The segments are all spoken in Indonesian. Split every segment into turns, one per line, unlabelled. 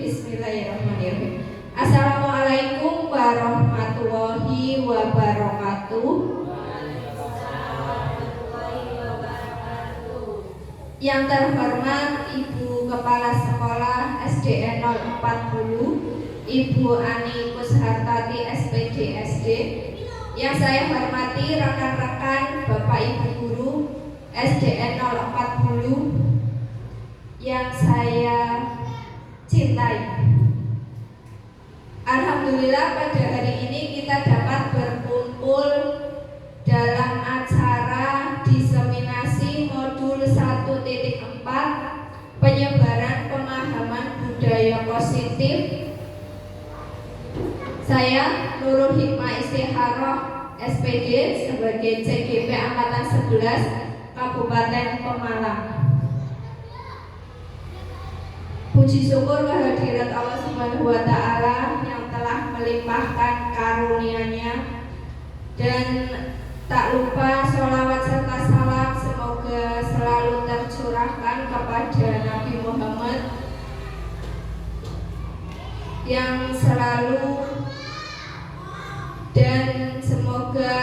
Bismillahirrahmanirrahim. Assalamualaikum warahmatullahi wabarakatuh. Yang terhormat Ibu Kepala Sekolah SDN 040, Ibu Ani Kushartati SPD SD. Yang saya hormati rekan-rekan Bapak Ibu Guru SDN 040 yang saya cintai. Alhamdulillah pada hari ini kita dapat berkumpul dalam acara diseminasi modul 1.4 penyebaran pemahaman budaya positif. Saya Nurul Hikmah Istiharoh SPD sebagai CGP Angkatan 11 Kabupaten Pemalang. Puji syukur kehadirat Allah Subhanahu wa Ta'ala yang telah melimpahkan karunia-Nya, dan tak lupa sholawat serta salam semoga selalu tercurahkan kepada Nabi Muhammad yang selalu, dan semoga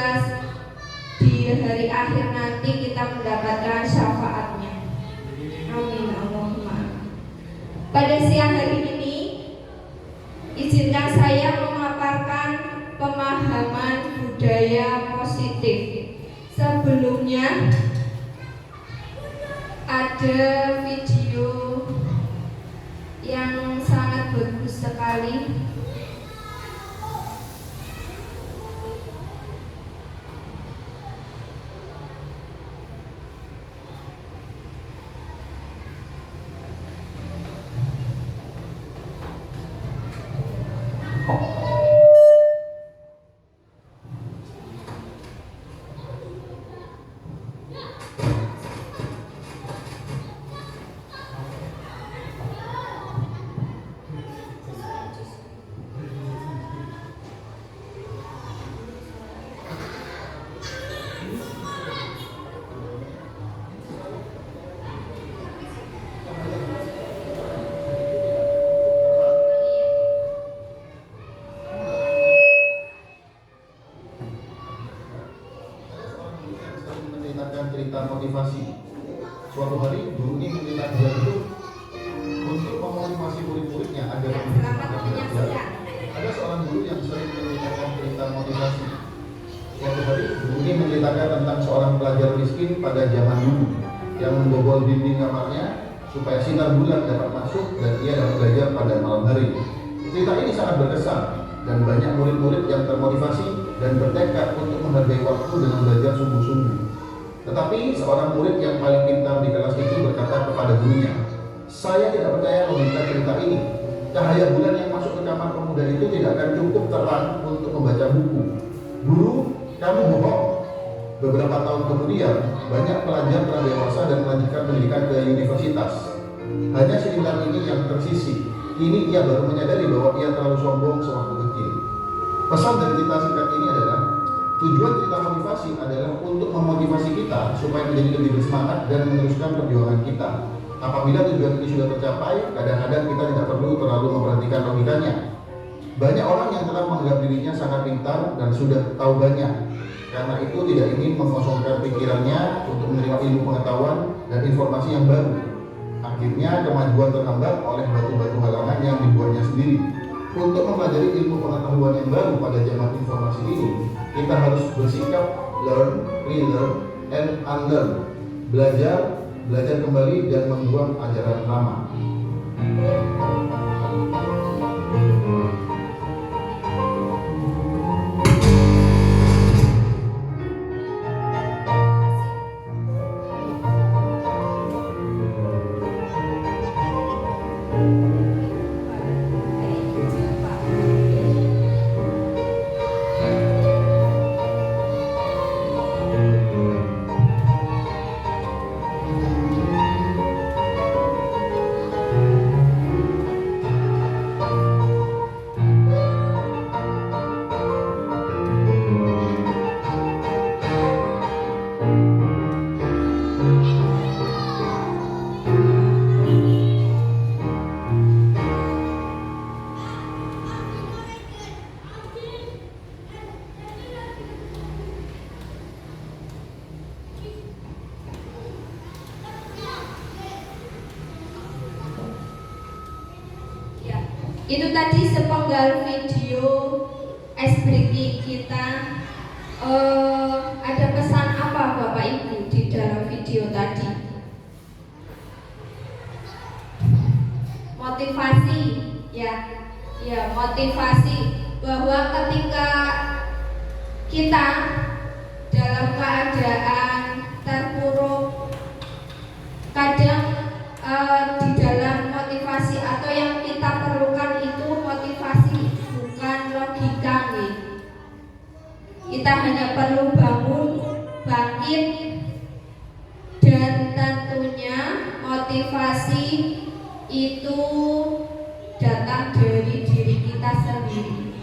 di hari akhir nanti kita mendapatkan syafaatnya. Amin Allahumma. Pada siang hari ini, izinkan saya memaparkan pemahaman budaya positif. Sebelumnya ada video yang sangat bagus sekali.
Cerita motivasi. Suatu hari guru ini meminta dia itu untuk memotivasi murid-muridnya agar belajar. Ada seorang guru yang sering menceritakan cerita motivasi. Suatu hari guru ini menceritakan tentang seorang pelajar miskin pada zaman dulu yang membobol dinding kamarnya supaya sinar bulan dapat masuk dan ia dapat belajar pada malam hari. Cerita ini sangat berkesan dan banyak murid-murid yang termotivasi dan bertekad untuk menghargai waktu dengan belajar sungguh-sungguh. Tetapi seorang murid yang paling pintar di kelas itu berkata kepada gurunya, "Saya tidak percaya meminta cerita ini. Cahaya bulan yang masuk ke kamar pemuda itu tidak akan cukup terang untuk membaca buku." "Guru, kamu bohong." Beberapa tahun kemudian, banyak pelajar telah dewasa dan melanjutkan pendidikan ke universitas. Hanya si bintang ini yang tersisih. Kini ia baru menyadari bahwa ia terlalu sombong sewaktu kecil. Pesan dari cerita singkat ini adalah, tujuan cerita motivasi adalah untuk memotivasi kita supaya menjadi lebih bersemangat dan meneruskan perjuangan kita. Apabila tujuan ini sudah tercapai, kadang-kadang kita tidak perlu terlalu memperhatikan logikanya. Banyak orang yang telah menganggap dirinya sangat pintar dan sudah tahu banyak. Karena itu tidak ingin mengosongkan pikirannya untuk menerima ilmu pengetahuan dan informasi yang baru. Akhirnya kemajuan terhambat oleh batu-batu halangan yang dibuatnya sendiri. Untuk mempelajari ilmu pengetahuan yang baru pada zaman informasi ini, kita harus bersikap learn, relearn, and unlearn. Belajar kembali dan membuang ajaran lama.
Itu tadi sepenggal video SBK kita. Ada pesan apa Bapak Ibu di dalam video tadi? Motivasi, ya, motivasi bahwa ketika kita dalam keadaan terpuruk, kadang di dalam motivasi atau yang kita perlukan itu motivasi, bukan logika nih. Kita hanya perlu bangun, bangkit, dan tentunya motivasi itu datang dari diri kita sendiri.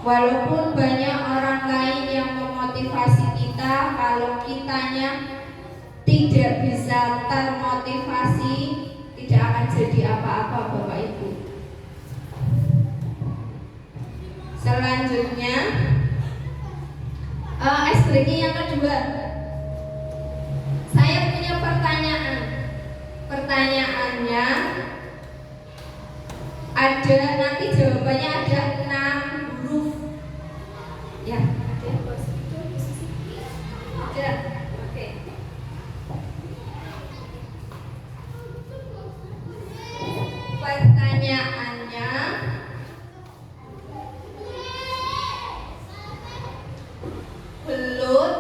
Walaupun banyak orang lain yang memotivasi kita, kalau kitanya tidak bisa termotivasi, tidak akan jadi apa-apa Bapak Ibu. Selanjutnya SBK yang kedua, saya punya pertanyaan. Pertanyaannya ada, nanti jawabannya ada 6 huruf. Ya, ada. Oke. Pertanyaannya, belut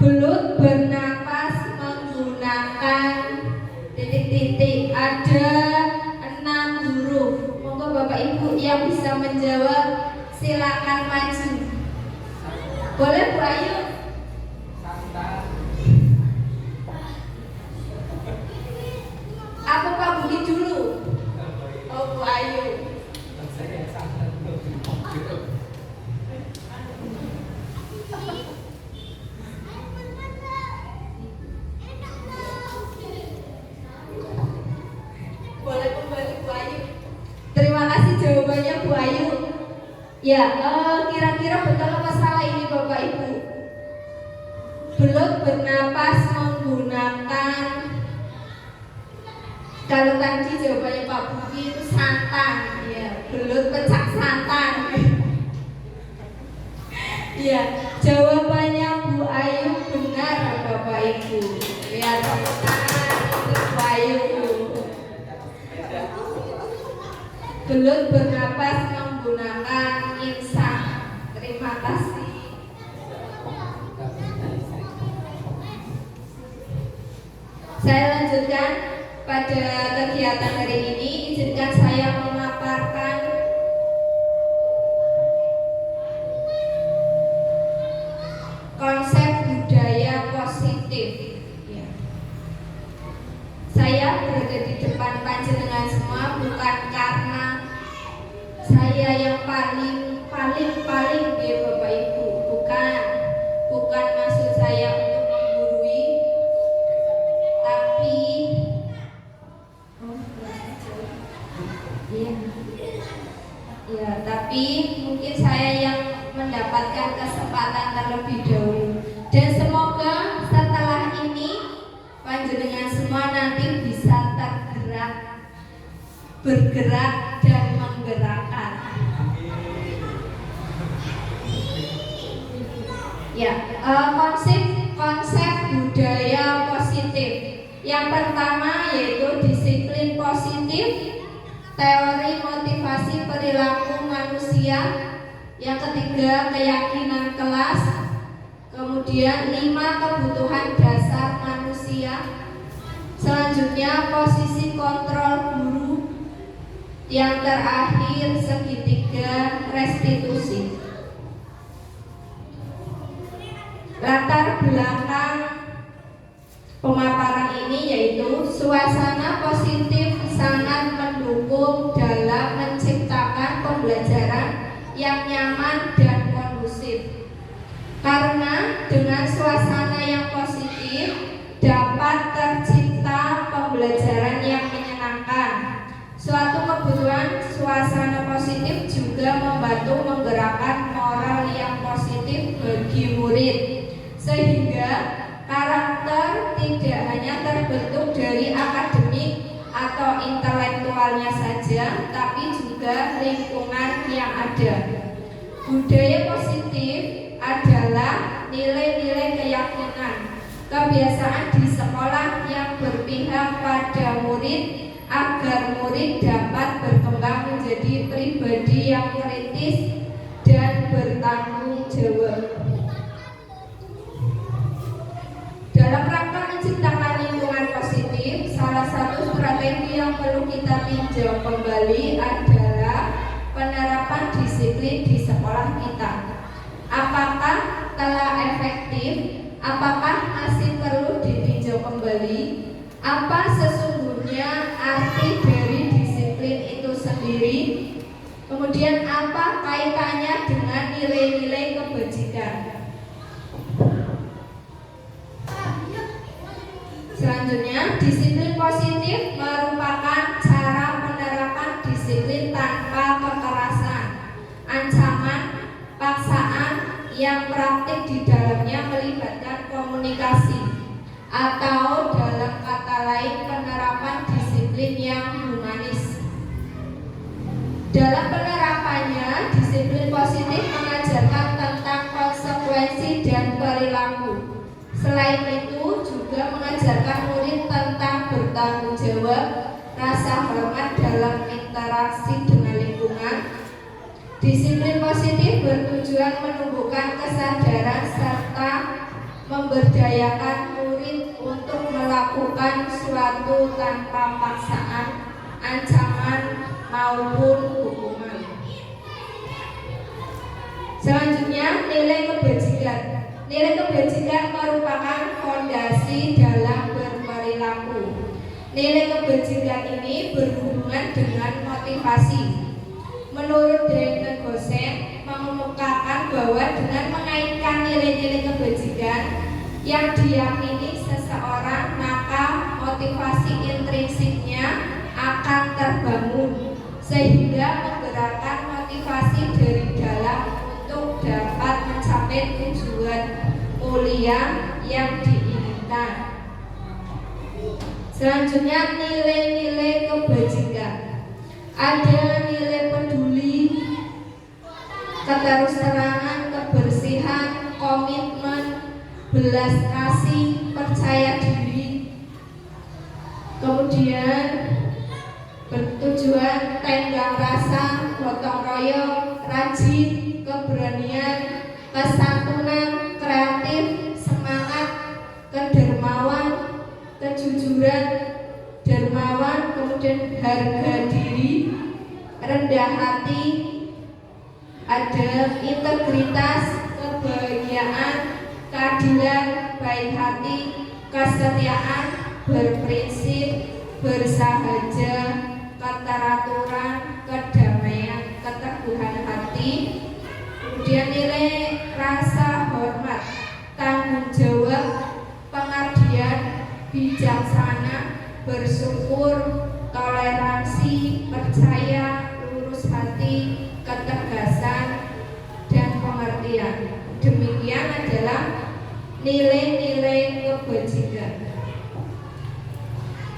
belut bernapas menggunakan titik-titik, ada 6 huruf. Monggo Bapak Ibu yang bisa menjawab silakan maju. Boleh Bu Ayu? Aku Pak Budi dulu. Oh Bu Ayu. Boleh kembali Bu Ayu. Terima kasih jawabannya Bu Ayu. Ya, kira-kira betul apa salah ini Bapak Ibu? Belut bernapas menggunakan, kalau tadi jawabannya Pak Budi itu santan, ya, belut pecah santan. Ya, jawabannya Bu Ayu benar Bapak Ibu. Ya, tepuk tangan untuk Bu Ayu. Belut bernapas menggunakan insang. Terima kasih. Saya lanjutkan pada kegiatan hari ini. Izinkan saya memaparkan konsep budaya positif. Ya. Saya berada di depan panjenengan semua bukan karena saya yang paling ya Bapak Ibu, bukan maksud saya untuk menggurui, tapi tapi mungkin saya yang mendapatkan kesempatan terlebih dahulu, dan semoga setelah ini panjenengan semua nanti bisa bergerak dan menggerakkan. Ya, konsep budaya positif. Yang pertama yaitu disiplin positif, teori motivasi perilaku manusia. Yang ketiga keyakinan kelas. Kemudian 5 kebutuhan dasar manusia. Selanjutnya posisi kontrol guru. Yang terakhir segitiga restitusi. Latar belakang pemaparan ini yaitu suasana positif sangat mendukung dalam menciptakan pembelajaran yang nyaman dan Karena dengan suasana yang positif dapat tercipta pembelajaran yang menyenangkan. Suatu kebutuhan suasana positif juga membantu menggerakkan moral yang positif bagi murid, sehingga karakter tidak hanya terbentuk dari akademik atau intelektualnya saja, tapi juga lingkungan yang ada. Budaya positif adalah nilai-nilai keyakinan, kebiasaan di sekolah yang berpihak pada murid agar murid dapat berkembang menjadi pribadi yang kritis dan bertanggung jawab. Dalam rangka menciptakan lingkungan positif, salah satu strategi yang perlu kita tinjau kembali adalah penerapan disiplin di sekolah kita. Apakah telah efektif? Apakah masih perlu ditinjau kembali? Apa sesungguhnya arti dari disiplin itu sendiri? Kemudian apa kaitannya dengan nilai-nilai kebajikan? Selanjutnya, disiplin positif merupakan cara penerapan disiplin tanpa kekerasan, ancaman, paksaan yang praktik di dalamnya melibatkan komunikasi, atau dalam kata lain penerapan disiplin yang humanis. Dalam penerapannya, disiplin positif mengajarkan tentang konsekuensi dan perilaku. Selain itu juga mengajarkan murid tentang bertanggung jawab, rasa hormat dalam interaksi dengan lingkungan. Disiplin positif bertujuan menumbuhkan kesadaran serta memberdayakan murid untuk melakukan suatu tanpa paksaan, ancaman maupun hukuman. Selanjutnya, nilai kebajikan. Nilai kebajikan merupakan fondasi dalam berperilaku. Nilai kebajikan ini berhubungan dengan motivasi. Menurut Dr. Gosen mengemukakan bahwa dengan mengaitkan nilai-nilai kebajikan yang diyakini seseorang, maka motivasi intrinsiknya akan terbangun, sehingga menggerakkan motivasi dari dalam untuk dapat mencapai tujuan mulia yang diinginkan. Selanjutnya, nilai-nilai kebajikan. Ada nilai peduli, keterus-terangan, kebersihan, komitmen, belas kasih, percaya diri. Kemudian bertujuan tenggang rasa, gotong royong, rajin, keberanian, kesantunan, kreatif, semangat, kedermawan, kejujuran, dermawan, kemudian harga diri, rendah hati, ada integritas, kebahagiaan, keadilan, baik hati, kesetiaan, berprinsip, bersahaja, keteraturan, kedamaian, keteguhan hati. Kemudian nilai rasa hormat, tanggung jawab, pengabdian, bijaksana, bersyukur, toleransi, percaya, lurus hati, ketegasan, dan pengertian. Demikian adalah nilai-nilai kebajikan.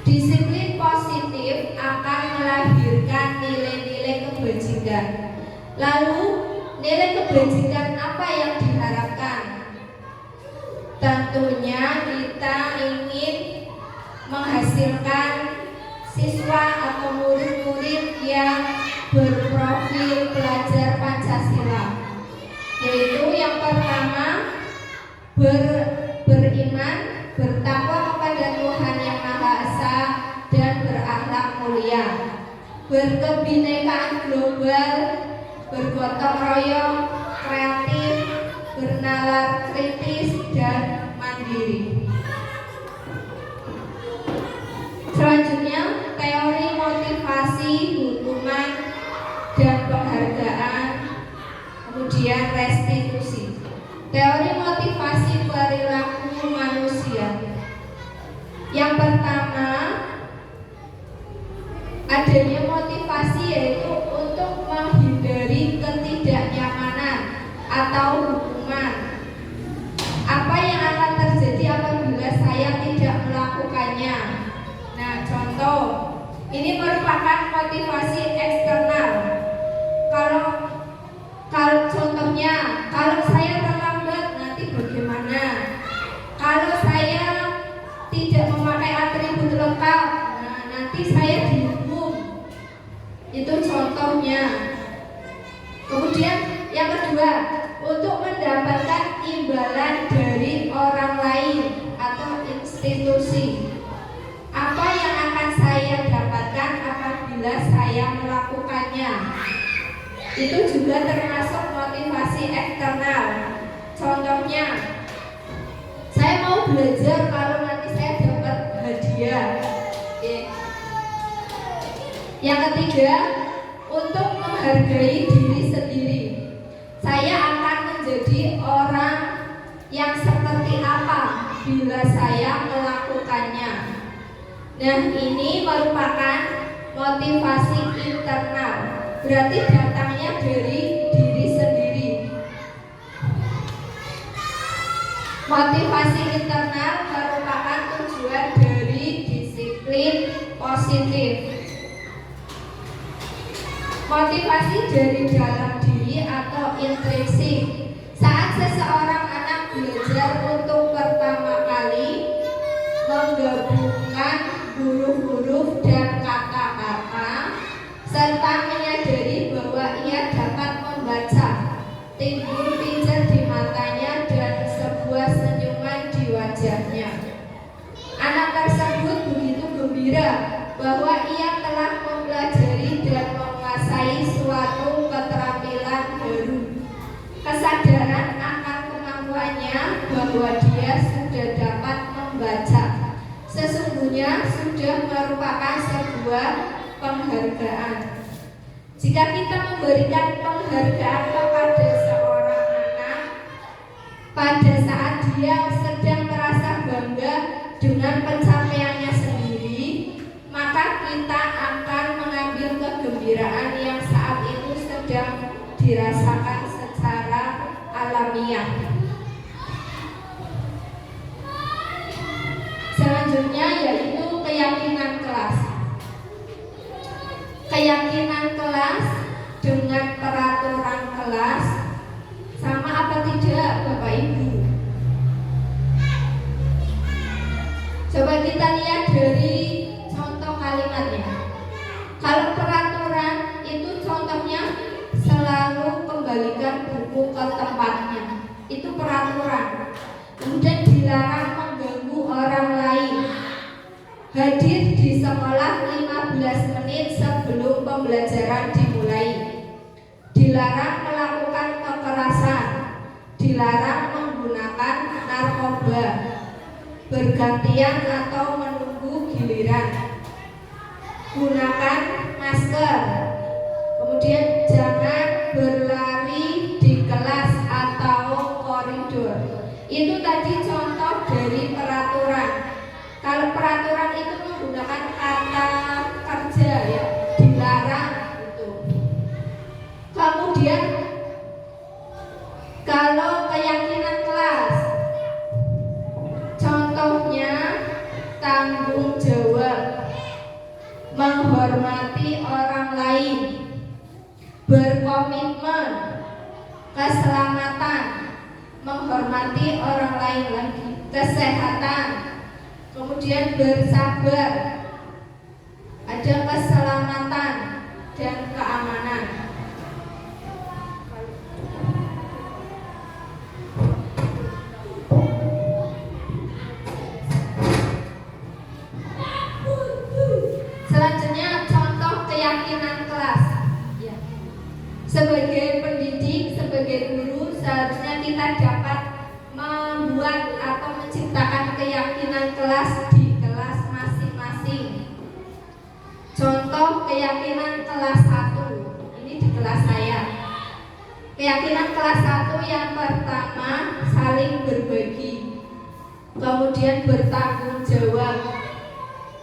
Disiplin positif akan melahirkan nilai-nilai kebajikan. Lalu, nilai kebajikan apa yang diharapkan? Tentunya kita ingin menghasilkan siswa atau murid-murid yang berprofil pelajar Pancasila, yaitu yang pertama beriman, bertakwa kepada Tuhan Yang Maha Esa, dan berakhlak mulia, berkebinekaan global, bergotong royong, kreatif, bernalar kritis, dan mandiri. Selanjutnya, teori motivasi, hukuman, dan penghargaan, kemudian restitusi. Teori motivasi perilaku manusia. Yang pertama, adanya motivasi yaitu untuk menghindari ketidaknyamanan atau hukuman. Apa yang akan terjadi apabila saya tidak melakukannya? Nah, contoh, ini merupakan motivasi eksternal. Kalau contohnya, kalau saya terlambat nanti bagaimana? Kalau saya tidak memakai atribut lengkap, nah nanti saya dihukum. Itu contohnya. Kemudian yang kedua, untuk mendapatkan imbalan dari orang lain atau institusi. Apa yang akan saya dapatkan apabila saya melakukannya? Itu juga termasuk motivasi eksternal. Contohnya, saya mau belajar kalau nanti saya dapat hadiah. Yang ketiga, untuk menghargai diri sendiri. Saya akan menjadi orang yang seperti apa bila saya melakukannya. Nah, ini merupakan motivasi internal. Berarti datangnya dari diri sendiri. Motivasi internal merupakan tujuan dari disiplin positif. Motivasi dari dalam diri atau intrinsik. Saat seseorang anak belajar untuk pertama kali menggabungkan huruf-huruf dan kata-kata serta menyadari bahwa ia dapat membaca, timbul pijar di matanya dan sebuah senyuman di wajahnya. Anak tersebut begitu gembira bahwa ia telah mempelajari dan menguasai suatu keterampilan baru. Kesadaran akan kemampuannya bahwa dia sudah dapat membaca sesungguhnya sudah merupakan sebuah penghargaan. Jika kita memberikan penghargaan kepada seorang anak pada saat dia sedang merasa bangga dengan pencapaiannya sendiri, maka kita akan mengambil kegembiraan yang saat itu sedang dirasakan secara alamiah. Selanjutnya yaitu keyakinan kelas. Keyakinan kelas dengan peraturan kelas sama apa tidak, Bapak Ibu? Coba kita lihat dari contoh kalimatnya. Kalau peraturan itu contohnya selalu kembalikan buku ke tempatnya. Itu peraturan. Kemudian dilarang mengganggu orang lain. Hadir di sekolah 15 menit sebelum pembelajaran dimulai. Dilarang melakukan kekerasan. Dilarang menggunakan narkoba bergantian atau menunggu giliran. Gunakan masker. Kemudian jangan berlari di kelas atau koridor. Itu tadi contoh dari peraturan. Kalau peraturan itu menggunakan kata kerja ya, dilarang itu. Kemudian kalau keyakinan kelas, contohnya tanggung jawab, menghormati orang lain, berkomitmen, keselamatan, menghormati orang lain lagi, kesehatan, kemudian bersabar, ada keselamatan dan keamanan. Selanjutnya contoh keyakinan kelas. Sebagai pendidik, sebagai guru, seharusnya kita dapat membuat atau menciptakan keyakinan kelas di kelas masing-masing. Contoh keyakinan kelas 1, ini di kelas saya. Keyakinan kelas 1 yang pertama, saling berbagi, kemudian bertanggung jawab,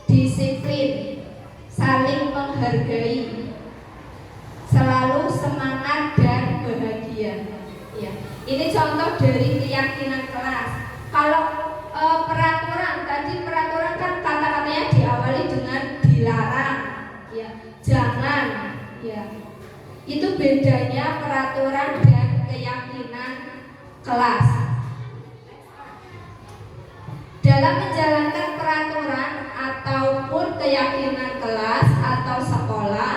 disiplin, saling menghargai, selalu semangat dan bahagia. Ya, ini contoh dari keyakinan kelas. Kalau peraturan tadi, peraturan kan kata-katanya diawali dengan dilarang, ya, jangan, ya. Itu bedanya peraturan dan keyakinan kelas. Dalam menjalankan peraturan ataupun keyakinan kelas atau sekolah,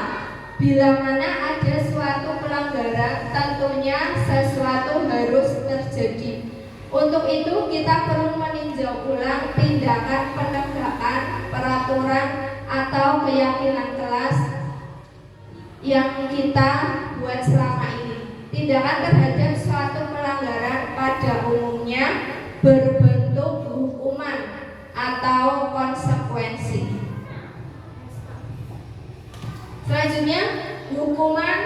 bila mana ada suatu pelanggaran, tentunya sesuatu harus terjadi. Untuk itu kita perlu meninjau ulang tindakan penegakan peraturan atau keyakinan kelas yang kita buat selama ini. Tindakan terhadap suatu pelanggaran pada umumnya berbentuk hukuman atau konsekuensi. Selanjutnya, hukuman,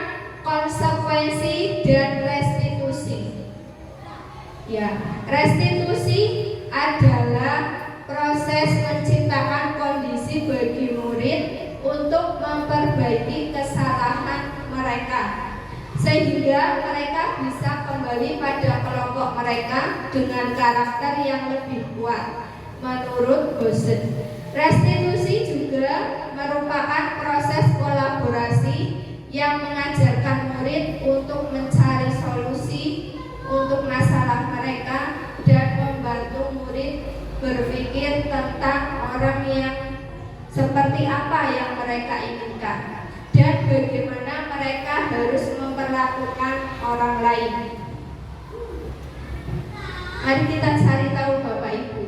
konsekuensi, dan restitusi. Ya, restitusi adalah proses menciptakan kondisi bagi murid untuk memperbaiki kesalahan mereka, sehingga mereka bisa kembali pada kelompok mereka dengan karakter yang lebih kuat. Menurut Bosen, restitusi juga merupakan proses kolaborasi yang mengajarkan murid untuk mencari solusi untuk masalah mereka dan membantu murid berpikir tentang orang yang seperti apa yang mereka inginkan dan bagaimana mereka harus memperlakukan orang lain. Mari kita cari tahu Bapak Ibu.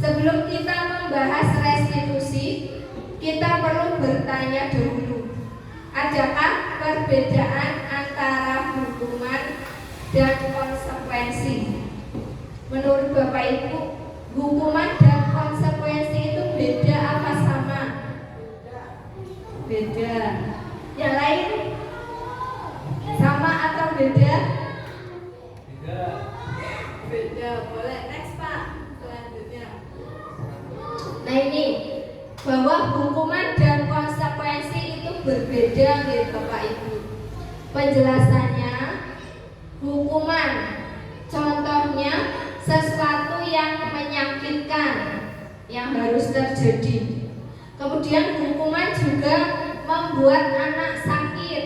Sebelum kita membahas restitusi, kita perlu bertanya dulu, adakah perbedaan antara hukuman dan konsekuensi? Menurut Bapak Ibu, hukuman dan konsekuensi itu beda apa sama? Beda. Yang lain sama atau beda? Beda. Boleh next Pak. Selanjutnya. Nah ini, bahwa hukuman dan konsekuensi itu berbeda gitu Bapak Ibu. Penjelasannya, hukuman contohnya sesuatu yang menyakitkan yang harus terjadi. Kemudian hukuman juga membuat anak sakit,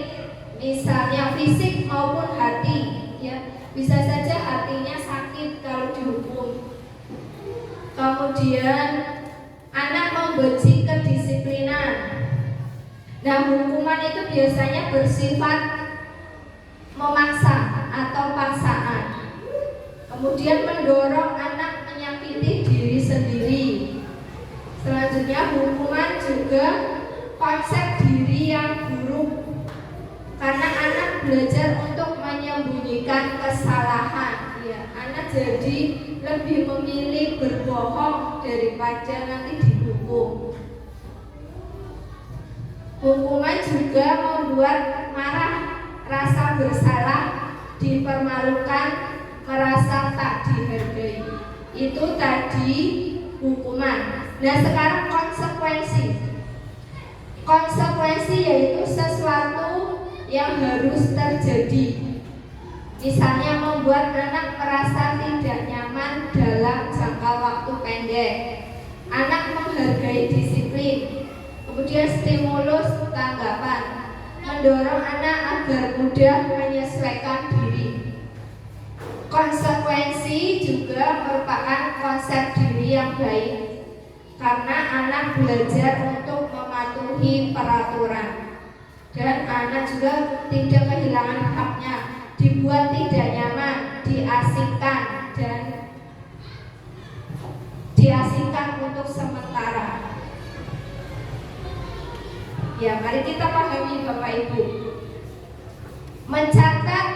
misalnya fisik maupun hati, ya. Bisa saja hatinya sakit kalau dihukum. Kemudian anak membenci kedisiplinan. Nah, hukuman itu biasanya bersifat memaksa atau paksaan. Kemudian mendorong anak menyakiti diri sendiri. Selanjutnya, hukuman juga konsep diri yang buruk, karena anak belajar untuk menyembunyikan kesalahan. Ya, anak jadi lebih memilih berbohong daripada nanti dihukum. Hukuman juga membuat marah, rasa bersalah, dipermalukan, merasa tak dihargai. Itu tadi hukuman. Nah, sekarang konsekuensi. Konsekuensi yaitu sesuatu yang harus terjadi. Misalnya membuat anak merasa tidak nyaman dalam jangka waktu pendek. Anak menghargai disiplin. Kemudian stimulus tanggapan, mendorong anak agar mudah menyesuaikan diri. Konsekuensi juga merupakan konsep diri yang baik, karena anak belajar untuk mematuhi peraturan dan anak juga tidak kehilangan haknya, dibuat tidak nyaman, diasingkan dan diasingkan untuk sementara. Ya, mari kita pahami Bapak Ibu. Mencatat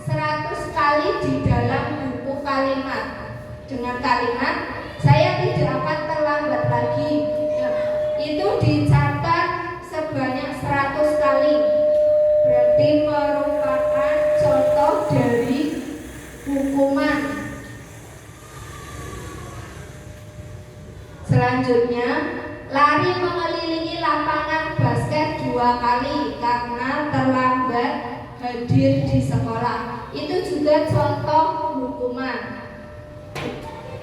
100 kali di dalam buku kalimat dengan kalimat saya tidak akan terlambat lagi. Ya, itu dicatat sebanyak 100 kali. Berarti merupakan contoh dari hukuman. Selanjutnya, lari mengelilingi lapangan basket 2 kali karena terlambat hadir di sekolah. Itu juga contoh hukuman.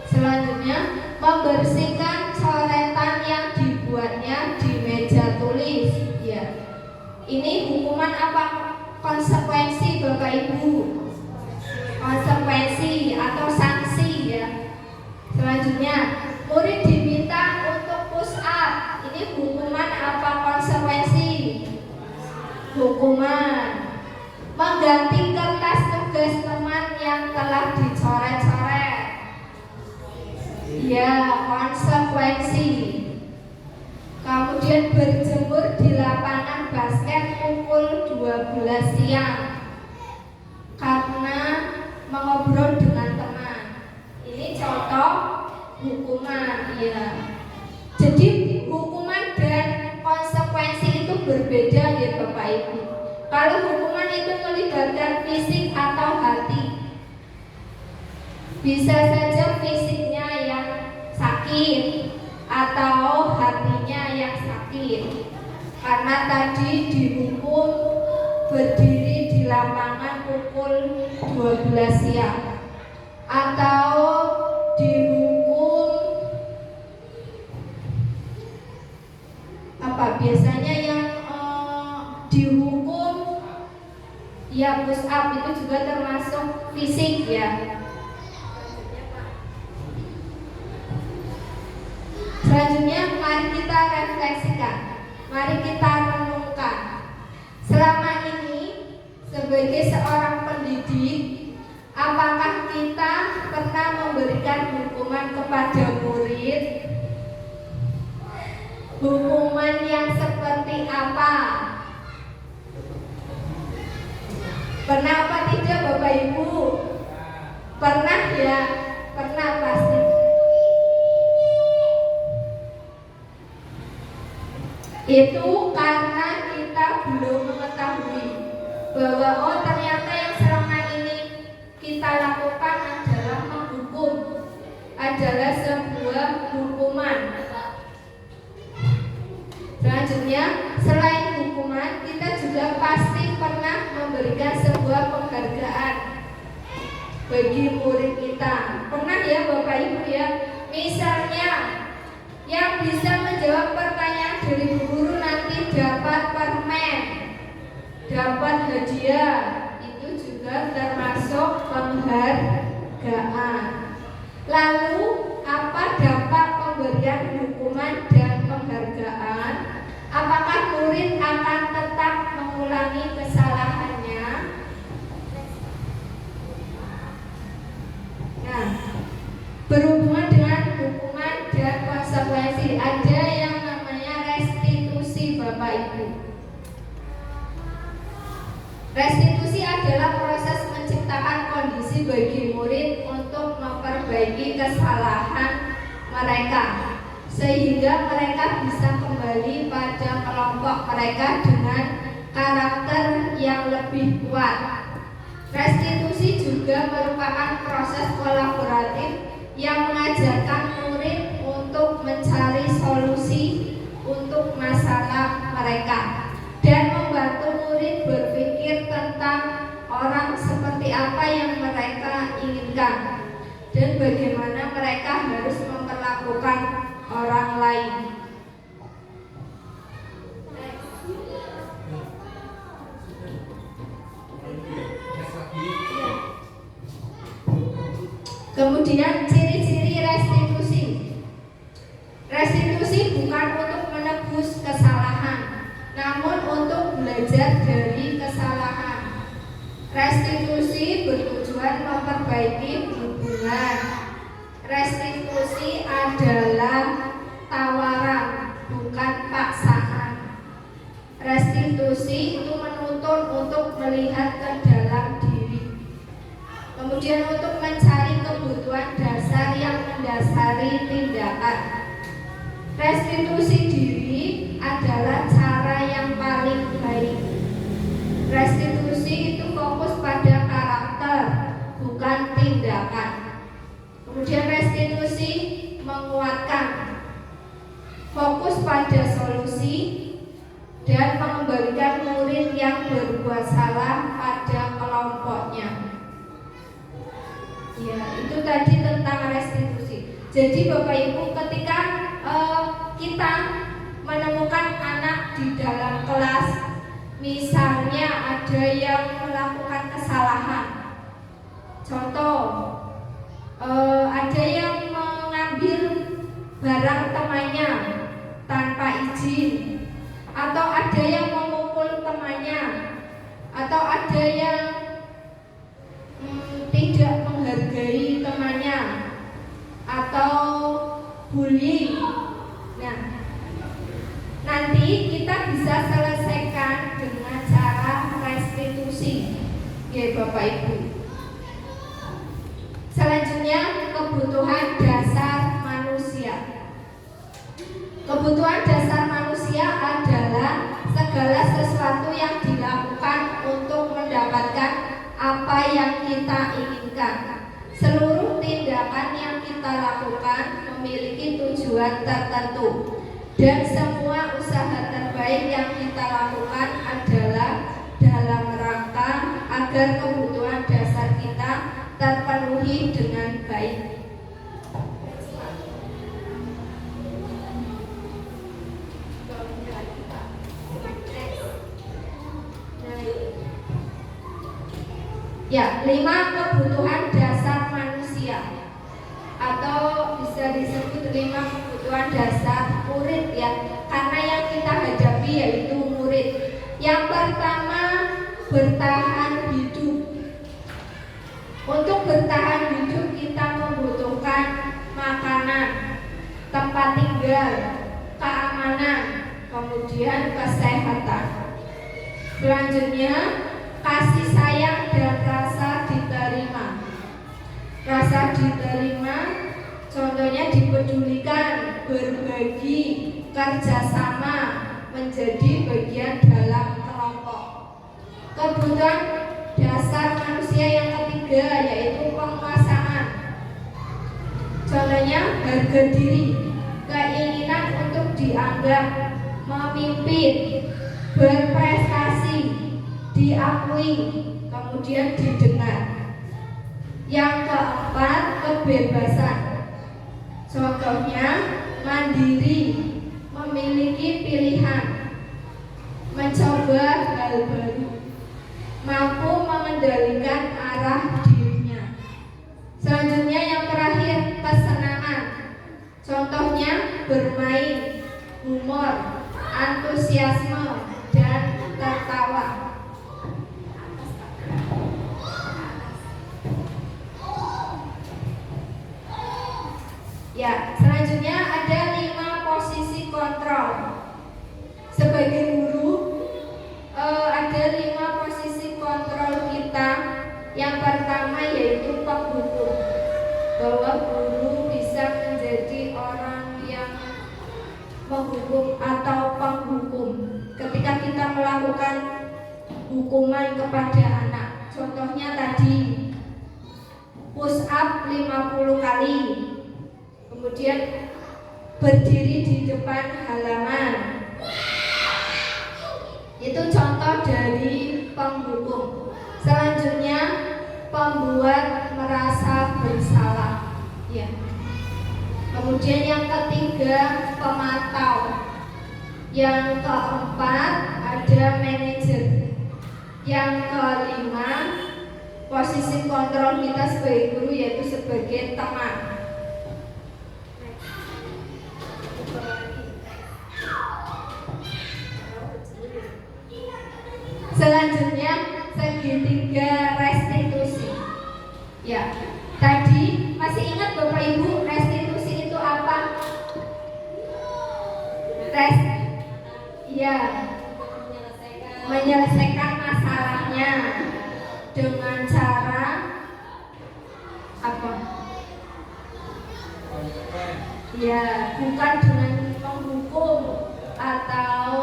Selanjutnya, membersihkan coretan yang dibuatnya di meja tulis. Ya, ini hukuman apa? Konsekuensi Bapak Ibu. Konsekuensi atau sanksi ya. Selanjutnya, murid diminta untuk push up. Ini hukuman apa konsekuensi? Hukuman. Mengganti kertas tugas teman yang telah dicoret-coret. Ya, konsekuensi. Kemudian berjemur di lapangan basket pukul 12 siang karena mengobrol dengan teman. Ini contoh hukuman ya. Jadi hukuman dan konsekuensi itu berbeda ya Bapak Ibu. Kalau hukuman itu melibatkan fisik atau hati, bisa saja fisiknya yang sakit atau hatinya yang sakit. Karena tadi dihukum berdiri di lapangan pukul 12 siang, atau dihukum apa biasanya yang dihukum ya push up, itu juga termasuk fisik ya. Selanjutnya mari kita refleksikan, mari kita renungkan. Selama ini sebagai seorang pendidik, apakah kita pernah memberikan hukuman kepada murid? Hukuman yang seperti apa? Pernah apa tidak Bapak Ibu? Pernah ya? Pernah pasti. Itu karena kita belum mengetahui bahwa oh ternyata yang selama ini kita lakukan adalah menghukum, adalah sebuah hukuman. Selanjutnya, selain hukuman, kita juga pasti pernah memberikan sebuah penghargaan bagi murid kita. Pernah ya Bapak Ibu ya? Misalnya yang bisa menjawab pertanyaan dari guru nanti dapat permen, dapat hadiah. Itu juga termasuk penghargaan. Lalu apa dampak pemberian hukuman dan penghargaan? Apakah murid akan tetap mengulangi kesalahannya? Nah, berhubungan dengan hukuman dan konsekuensi, ada yang namanya restitusi Bapak Ibu. Restitusi adalah proses menciptakan kondisi bagi murid untuk memperbaiki kesalahan mereka, sehingga mereka bisa kembali pada kelompok mereka dengan karakter yang lebih kuat. Restitusi juga merupakan proses kolaboratif yang mengajarkan murid untuk mencari solusi untuk masalah mereka dan membantu murid berpikir tentang orang seperti apa yang mereka inginkan dan bagaimana mereka harus memperlakukan orang lain. Kemudian ciri-ciri restitusi. Restitusi bukan untuk menebus kesalahan, namun untuk belajar dari kesalahan. Restitusi bertujuan memperbaiki hubungan. Restitusi adalah tawaran, bukan paksaan. Restitusi itu menuntun untuk melihat ke dalam diri. Kemudian untuk mencari kebutuhan dasar yang mendasari tindakan. Restitusi diri adalah cara yang paling baik. Restitusi itu fokus pada karakter, bukan tindakan. Kemudian restitusi menguatkan. pada solusi dan mengembalikan murid yang berbuat salah pada kelompoknya. Ya, itu tadi tentang restitusi. Jadi Bapak Ibu, ketika kita menemukan anak di dalam kelas, misalnya ada yang melakukan kesalahan, contoh ada yang mengambil barang temannya tanpa izin, atau ada yang memukul temannya, atau ada yang tidak menghargai temannya, atau bullying. Nah, nanti kita bisa selesaikan dengan cara restitusi, ya Bapak Ibu. Selanjutnya, kebutuhan dasar manusia. Kebutuhan dasar manusia adalah segala sesuatu yang dilakukan untuk mendapatkan apa yang kita inginkan. Seluruh tindakan yang kita lakukan memiliki tujuan tertentu, dan semua usaha terbaik yang kita lakukan adalah dalam rangka agar kebutuhan dasar kita terpenuhi dengan baik. Ya, 5 kebutuhan dasar manusia, atau bisa disebut 5 kebutuhan dasar murid ya, karena yang kita hadapi yaitu murid. Yang pertama, bertahan hidup. Untuk bertahan hidup kita membutuhkan makanan, tempat tinggal, keamanan, kemudian kesehatan. Selanjutnya, kasih sayang dan rasa diterima. Rasa diterima contohnya dipedulikan, berbagi, kerjasama, menjadi bagian dalam kelompok. Kebutuhan dasar manusia yang ketiga yaitu penguasaan. Contohnya harga diri, keinginan untuk dianggap, memimpin, berprestasi, diakui, kemudian didengar. Yang keempat, kebebasan. Contohnya mandiri, memiliki pilihan, mencoba hal baru, mampu mengendalikan arah dirinya. Selanjutnya yang terakhir, kesenangan. Contohnya bermain, humor, antusiasme, dan tertawa. Ya, selanjutnya ada 5 posisi kontrol. Sebagai guru, ada 5 posisi kontrol kita. Yang pertama yaitu penghukum, bahwa guru bisa menjadi orang yang menghukum atau penghukum ketika kita melakukan hukuman kepada anak. Contohnya tadi push up 50 kali, kemudian berdiri di depan halaman. Itu contoh dari penghukum. Selanjutnya, pembuat merasa bersalah. Ya. Kemudian yang ketiga, pemantau. Yang keempat, ada manajer. Yang kelima, posisi kontrol kita sebagai guru yaitu sebagai teman. Selanjutnya, segitiga restitusi. Ya, tadi masih ingat Bapak Ibu restitusi itu apa? Menyelesaikan masalahnya dengan cara apa? Ya, bukan dengan menghukum atau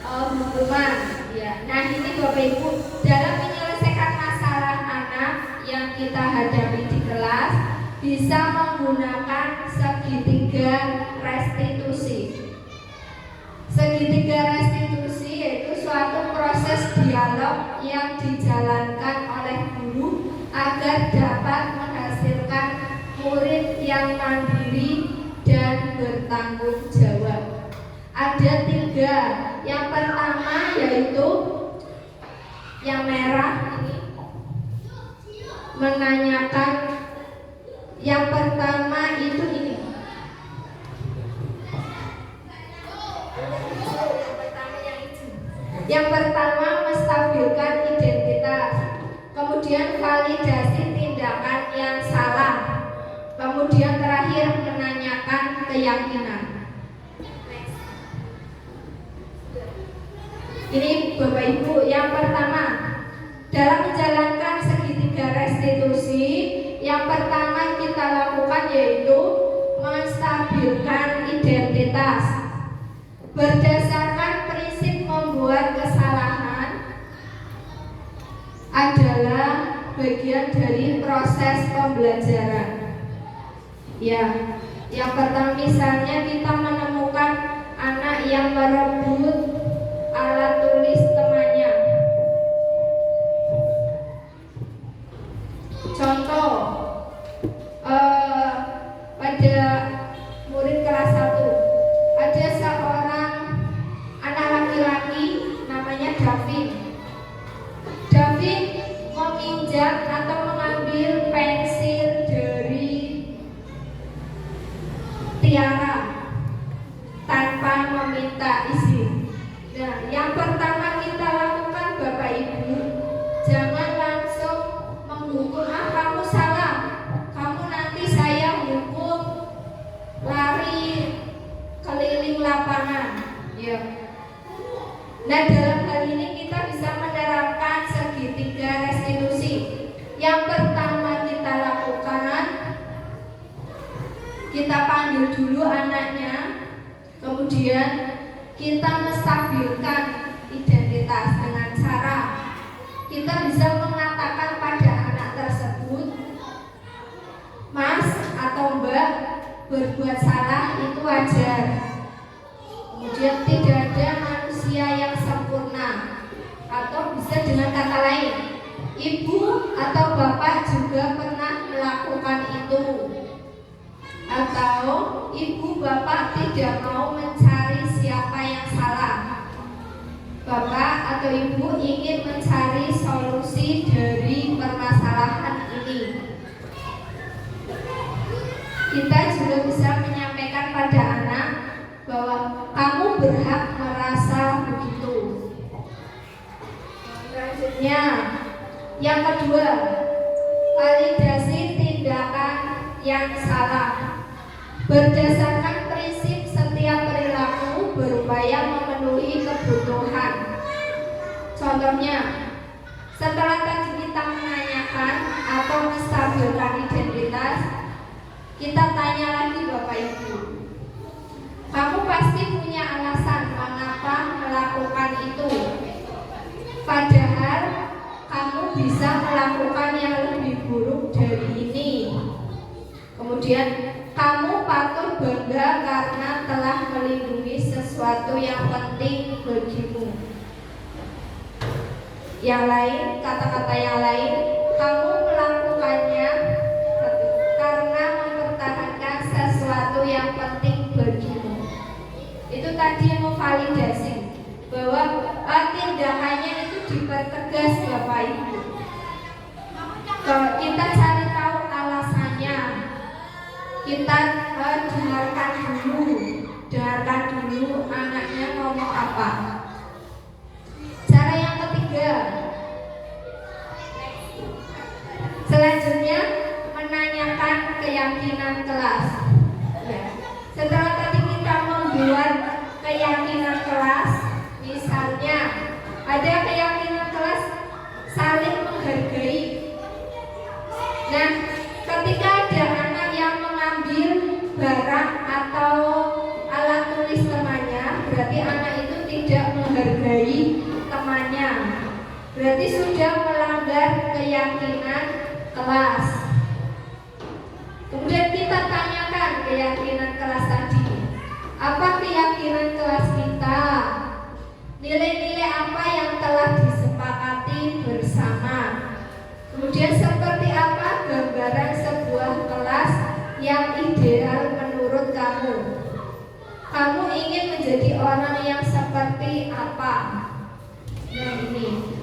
hukuman. Ya, nah ini Bapak Ibu, dalam menyelesaikan masalah anak yang kita hadapi di kelas bisa menggunakan segitiga restitusi. dialog yang dijalankan oleh guru agar dapat menghasilkan murid yang mandiri dan bertanggung jawab. Ada 3. Yang pertama yaitu yang merah ini menanyakan. Yang pertama itu ini. Yang pertama menstabilkan identitas. Kemudian validasi tindakan yang salah. Kemudian terakhir menanyakan keyakinan. Ini Bapak Ibu, yang pertama dalam menjalankan segitiga restitusi, yang pertama kita lakukan yaitu menstabilkan identitas. Berdasarkan prinsip membuat kesalahan adalah bagian dari proses pembelajaran. Ya, yang pertama misalnya kita menemukan anak yang merebut alat tulis temannya. Contoh pada murid kelas 1 ada seorang anak laki-laki namanya David. David meminjam atau mengambil pensil dari Tiara tanpa meminta izin. Nah, yang pertama kita lakukan Bapak Ibu, jangan langsung menghukum, kamu salah, kamu nanti saya hukum lari keliling lapangan. Ya. Nah, dalam hal ini kita bisa menerapkan segitiga restitusi. Yang pertama kita lakukan, kita panggil dulu anaknya, kemudian kita menstabilkan identitas dengan cara kita bisa mengatakan pada anak tersebut, Mas atau Mbak, berbuat salah itu wajar. Kemudian tidak ada manusia yang sempurna. Atau bisa dengan kata lain, Ibu atau Bapak juga pernah melakukan itu. Atau Ibu Bapak tidak mau mencari siapa yang salah. Bapak atau Ibu ingin mencari solusi dari permasalahan ini. Kita juga bisa menyampaikan pada anak bahwa kamu berhak merasa begitu. Selanjutnya, yang kedua, validasi tindakan yang salah. Berdasarkan prinsip setiap perilaku berupaya memenuhi kebutuhan. Contohnya, setelah tadi kita menanyakan atau menstabilkan identitas, kita tanya lagi Bapak Ibu, kamu pasti punya alasan mengapa melakukan itu. Padahal kamu bisa melakukan yang lebih buruk dari ini. Kemudian kamu patut bangga karena telah melindungi sesuatu yang penting bagimu. Yang lain, kata-kata yang lain, kamu melakukannya karena mempertahankan sesuatu yang penting bagimu. Itu tadi yang memvalidasi bahwa tindakannya itu dipertegas Bapak Ibu. Kita cari tahu alasannya. Kita dengarkan dulu anaknya ngomong apa. Cara yang ketiga, selanjutnya menanyakan keyakinan kelas. Ya. Setelah tadi kita membuat keyakinan kelas, misalnya ada keyakinan kelas saling menghargai. Nah, ketika ada anak yang mengambil barang atau alat tulis temannya, berarti anak itu tidak menghargai temannya. Berarti sudah melanggar keyakinan kelas. Kemudian kita tanyakan keyakinan kelas tadi. Apa keyakinan kelas kita? Nilai-nilai apa yang telah disepakati? orang yang seperti apa? Nah ini.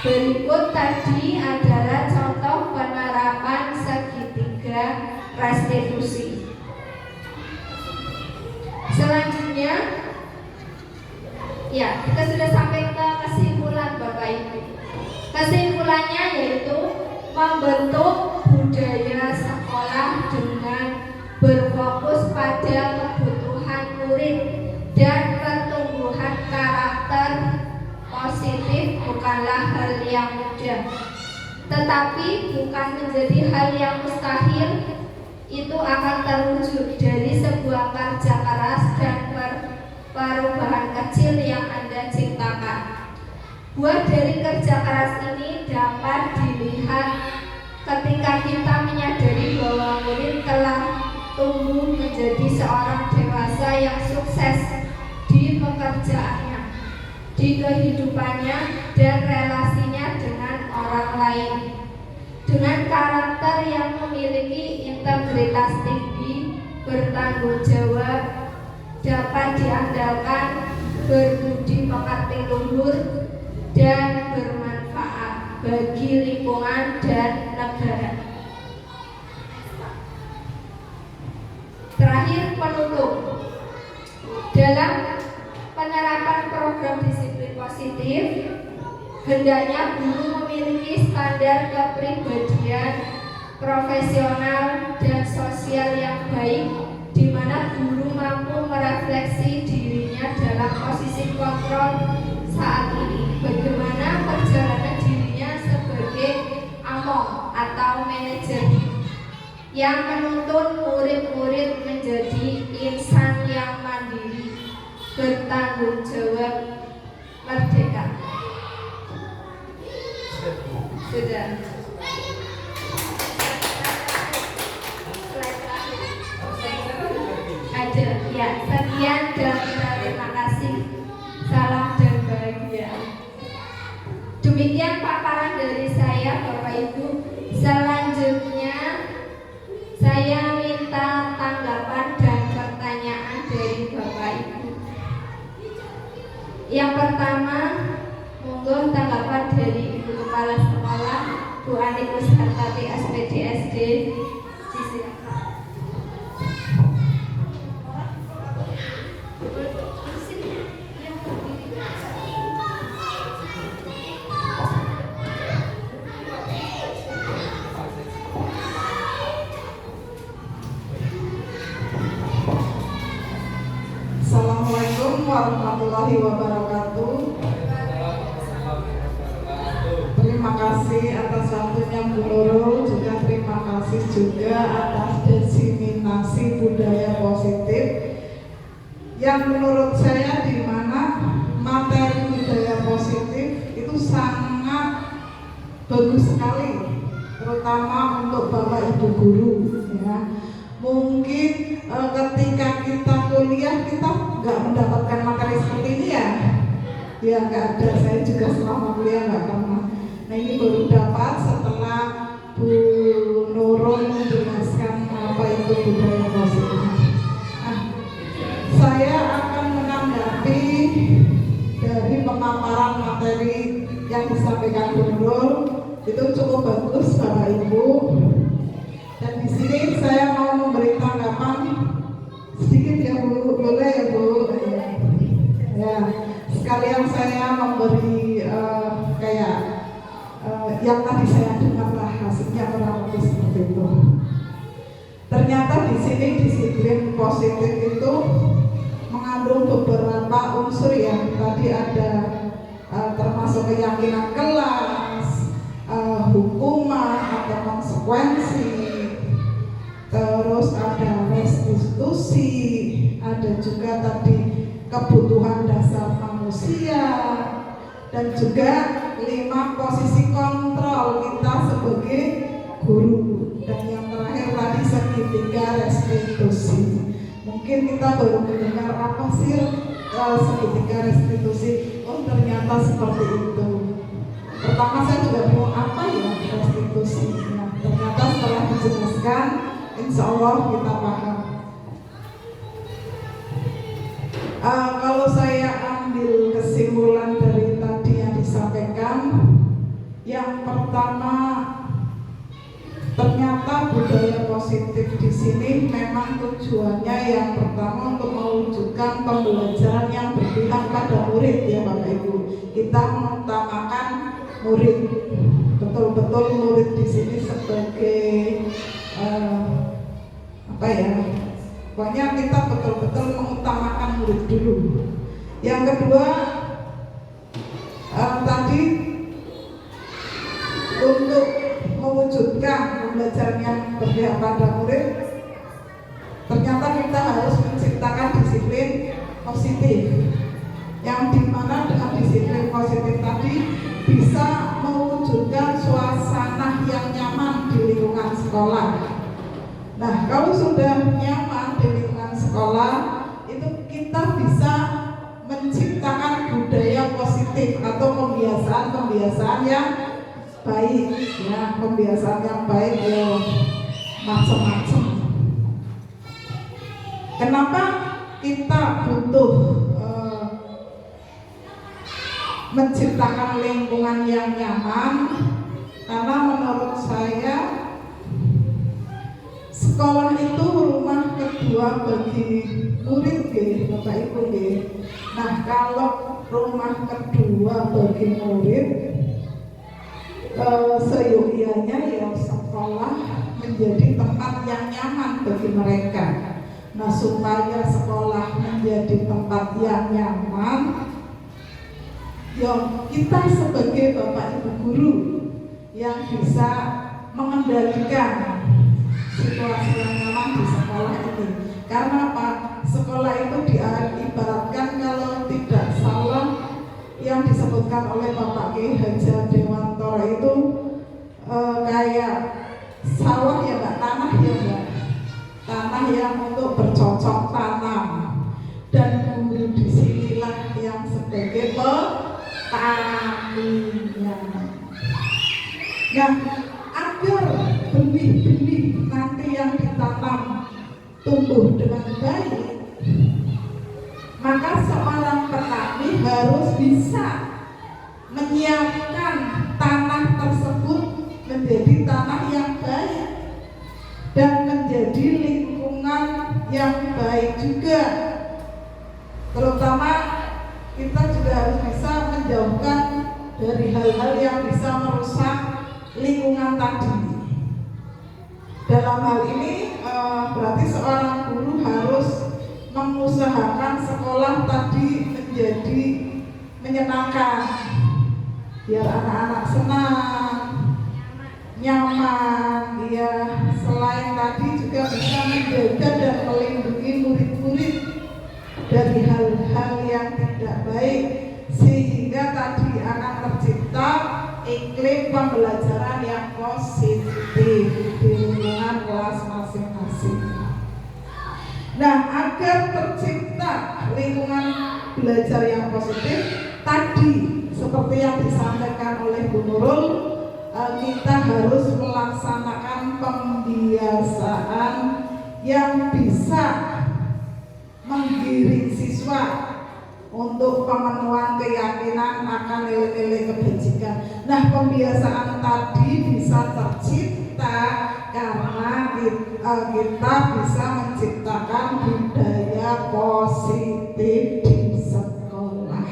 Berikut tadi adalah contoh penerapan segitiga restitusi. Selanjutnya, ya kita sudah sampai ke kesimpulan Bapak Ibu. Kesimpulannya yaitu membentuk budaya sekolah dengan berfokus pada kebutuhan murid dan pertumbuhan karakter positif bukanlah hal yang mudah, tetapi bukan menjadi hal yang mustahil. Itu akan terwujud dari sebuah kerja keras dan perubahan kecil yang Anda ciptakan. Buah dari kerja keras ini dapat dilihat ketika kita menyadari bahwa murid telah tumbuh menjadi seorang dewasa yang sukses di pekerjaannya, di kehidupannya, dan relasinya dengan orang lain. Dengan karakter yang memiliki integritas tinggi, bertanggung jawab, dapat diandalkan, berbudi pekerti luhur, dan bermanfaat bagi lingkungan dan negara. Terakhir, penutup. Dalam penerapan program disiplin positif, hendaknya guru memiliki standar kepribadian profesional dan sosial yang baik, di mana guru mampu merefleksi dirinya dalam posisi kontrol saat ini, bagaimana perjalanan dirinya sebagai among atau manajer yang menuntun murid-murid menjadi insan yang mandiri, bertanggung jawab, merdeka. Sudah. Ada, ya. Sekian dan terima kasih. Salam dan bahagia. Demikian paparan dari saya, Bapak Ibu. Selanjutnya saya minta tanggapan dan pertanyaan dari Bapak Ibu. Yang pertama, monggo tanggapan dari Ibu Kepala Sekolah, Bu Ani Kushartati SPD SD.
Assalamualaikum warahmatullahi wabarakatuh. Terima kasih atas waktunya Bu Nurul, juga terima kasih juga atas diseminasi budaya positif yang menurut saya di mana materi budaya positif itu sangat bagus sekali, terutama untuk Bapak Ibu guru ya. Mungkin ketika kita kuliah kita nggak mendapatkan materi seperti ini ya nggak ada, saya juga selama kuliah nggak pernah. Nah ini baru dapat setelah Bu Nurul menjelaskan apa itu budaya positif. Nah, saya akan menanggapi dari pemaparan materi yang disampaikan Bu Nurul, itu cukup bagus Bapak Ibu. Dan di sini saya mau memberi tanggapan sedikit ya Bu, boleh ya Bu? Ya, sekalian saya memberi yang tadi saya dengar lah hasilnya kurang lebih seperti itu. Ternyata di sini disiplin positif itu mengandung beberapa unsur yang tadi ada termasuk keyakinan kelas, hukuman atau konsekuensi, terus ada restitusi, ada juga tadi kebutuhan dasar manusia, dan juga 5 posisi kontrol kita sebagai guru, dan yang terakhir tadi segitiga restitusi. Mungkin kita baru mendengar apa sih segitiga restitusi, oh ternyata seperti itu. Pertama saya juga bingung apa ya restitusi. Nah, ternyata setelah dijelaskan, insya Allah kita paham. Kalau saya ambil kesimpulan dari tadi yang disampaikan, yang pertama, ternyata budaya positif di sini memang tujuannya yang pertama untuk mewujudkan pembelajaran yang berpihak pada murid, ya Bapak Ibu. Kita mengutamakan murid, betul-betul murid di sini sebagai pokoknya kita betul-betul mengutamakan murid dulu. Yang kedua, tadi untuk mewujudkan pembelajaran yang berpihak pada murid, ternyata kita harus menciptakan disiplin positif, yang dimana dengan disiplin positif tadi bisa mewujudkan suasana yang nyaman di lingkungan sekolah. Nah, kalau sudah nyaman di lingkungan sekolah, itu kita bisa menciptakan budaya positif atau kebiasaan-kebiasaan yang baik, ya, kebiasaan yang baik ya macam-macam. Kenapa kita butuh menciptakan lingkungan yang nyaman? Karena menurut saya sekolah itu rumah kedua bagi murid, Bapak Ibu. Nah, kalau rumah kedua bagi murid, seyogianya ya sekolah menjadi tempat yang nyaman bagi mereka. Nah, supaya sekolah menjadi tempat yang nyaman, ya kita sebagai Bapak Ibu guru yang bisa mengendalikan situasi yang nyaman di sekolah ini. Karena apa? Sekolah itu diibaratkan, kalau tidak salah yang disebutkan oleh Bapak Ki Hajar Dewantara itu kayak sawah ya Mbak, tanah ya Mbak, tanah yang untuk bercocok tanam, dan guru disinilah yang sebagai petaninya. Nah, agar benih-benih nanti yang ditanam tumbuh dengan baik, maka seorang petani harus bisa menyiapkan tanah tersebut menjadi tanah yang baik dan menjadi lingkungan yang baik juga. Terutama kita juga harus bisa menjauhkan dari hal-hal yang bisa merusak lingkungan tadi. Dalam hal ini berarti seorang guru harus mengusahakan sekolah tadi menjadi menyenangkan, biar anak-anak senang, nyaman. Ya, selain tadi juga bisa menjaga dan melindungi murid-murid dari hal-hal yang tidak baik, sehingga tadi akan tercipta iklim pembelajaran yang positif di lingkungan kelas masing-masing. Nah, agar tercipta lingkungan belajar yang positif tadi, seperti yang disampaikan oleh Bu Nurul, kita harus melaksanakan pembiasaan yang bisa menggiring siswa untuk pemenuhan keyakinan akan nilai-nilai kebajikan. Nah, pembiasaan tadi bisa tercipta karena kita bisa menciptakan budaya positif di sekolah.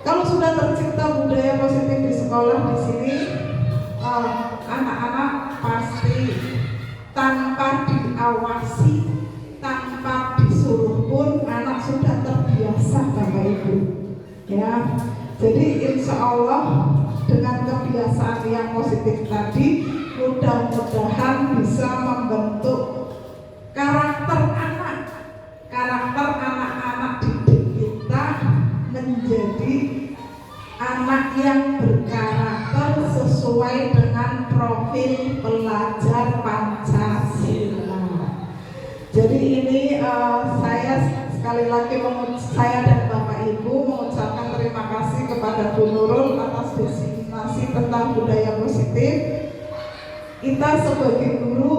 Kalau sudah tercipta budaya positif di sekolah, di sini anak-anak pasti tanpa diawasi, tanpa disuruh pun anak sudah terbiasa, Bapak Ibu. Ya, jadi insya Allah dengan kebiasaan yang positif tadi, mudah-mudahan bisa membentuk karakter anak-anak didik kita menjadi anak yang berkarakter sesuai dengan profil pelajar Pancasila. Jadi ini saya sekali lagi saya dan Bapak Ibu mengucapkan terima kasih kepada Bu Nurul atas diseminasi tentang budaya positif. Kita sebagai guru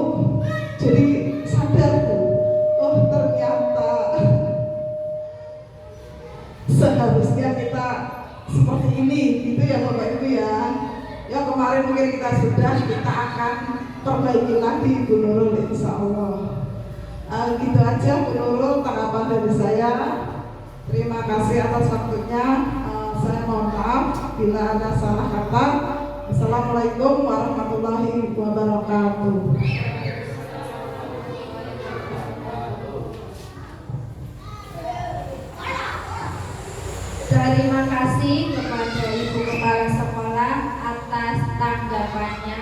jadi sadar, oh ternyata seharusnya kita seperti ini, gitu ya Bapak Ibu ya. Ya kemarin mungkin kita akan perbaiki lagi Bu Nurul, insya Allah. Gitu aja Bu Nurul tanggapan dari saya. Terima kasih atas waktunya. Saya mohon maaf bila ada salah kata. Assalamualaikum warahmatullahi wabarakatuh.
Terima kasih kepada Ibu Kepala Sekolah atas tanggapannya.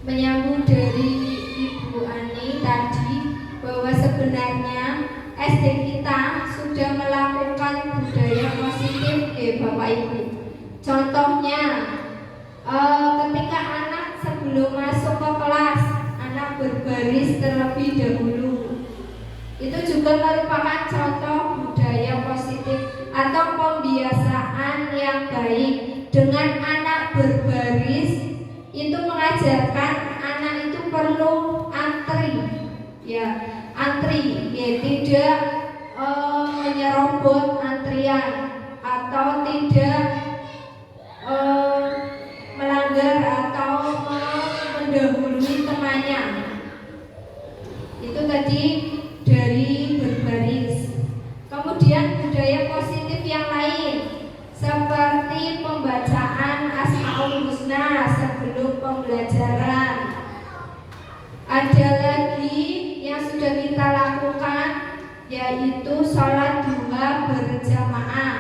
Menyambung dari Ibu Ani tadi bahwa sebenarnya SD kita sudah melakukan budaya positif Bapak Ibu. Contohnya ketika anak sebelum masuk ke kelas, anak berbaris terlebih dahulu. Itu juga merupakan contoh budaya positif atau pembiasaan yang baik. Dengan anak berbaris itu mengajarkan anak itu perlu antri, ya antri, ya tidak menyerobot antrian atau tidak melanggar atau mendahului temannya. Itu tadi dari berbaris. Kemudian budaya positif yang lain seperti pembacaan Asmaul Husna sebelum pembelajaran. Ada lagi yang sudah kita lakukan, yaitu sholat duha berjamaah,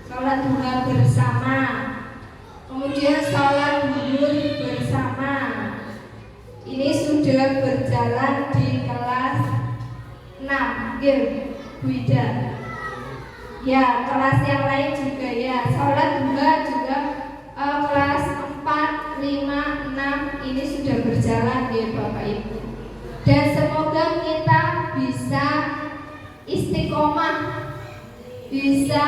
sholat duha bersama, kemudian sholat zuhur bersama. Ini sudah berjalan di kelas 6, Bu Ida. Ya, kelas yang lain juga ya. Sholat duha juga kelas 4, 5, 6 ini sudah berjalan ya Bapak Ibu. Dan semoga kita bisa istiqomah, bisa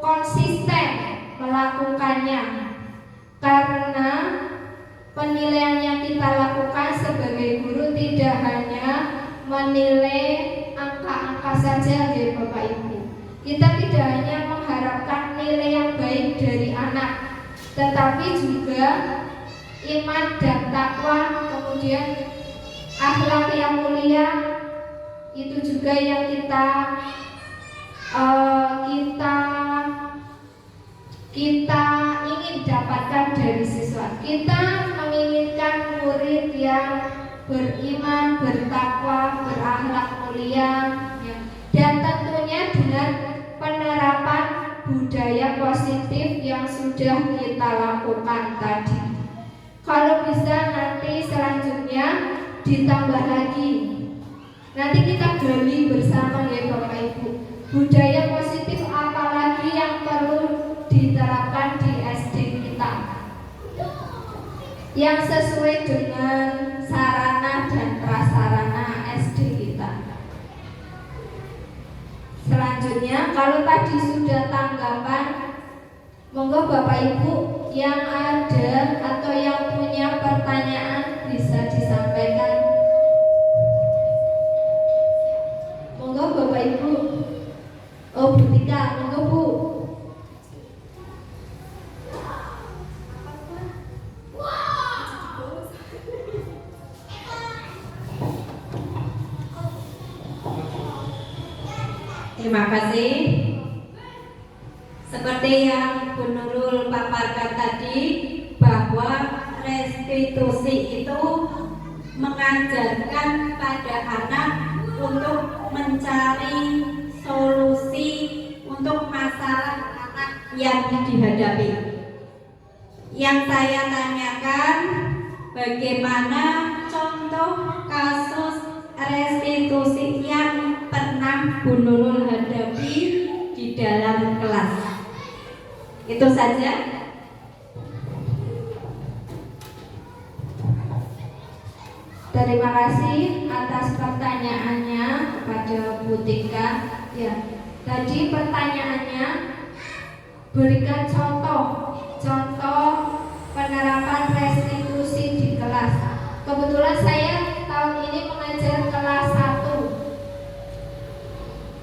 konsisten melakukannya, karena penilaian yang kita lakukan sebagai guru tidak hanya menilai angka-angka saja ya Bapak Ibu. Kita tidak hanya mengharapkan nilai yang baik dari anak, tetapi juga iman dan takwa, kemudian akhlak yang mulia, itu juga yang kita ingin dapatkan dari siswa. Kita menginginkan murid yang beriman, bertakwa, berakhlak mulia, ya. Dan tentunya dengan penerapan budaya positif yang sudah kita lakukan tadi. Kalau bisa nanti selanjutnya ditambah lagi. Nanti kita gali bersama ya Bapak Ibu. Budaya positif apalagi yang perlu diterapkan di SD kita, yang sesuai dengan sarana dan prasarana SD kita. Selanjutnya, kalau tadi sudah tanggapan, monggo Bapak Ibu yang ada atau yang punya pertanyaan bisa disampaikan. Monggo Bapak Ibu. Oh, Bu Tika, monggo Bu.
Terima kasih. Seperti yang Bu Nurul paparkan tadi, bahwa restitusi itu mengajarkan pada anak untuk mencari solusi untuk masalah anak yang dihadapi. Yang saya tanyakan, bagaimana contoh kasus restitusi yang pernah Bu Nurul hadapi di dalam kelas. Itu saja.
Terima kasih atas pertanyaannya kepada Bu Tika. Ya, tadi pertanyaannya berikan contoh penerapan restitusi di kelas. Kebetulan saya tahun ini mengajar kelas 1.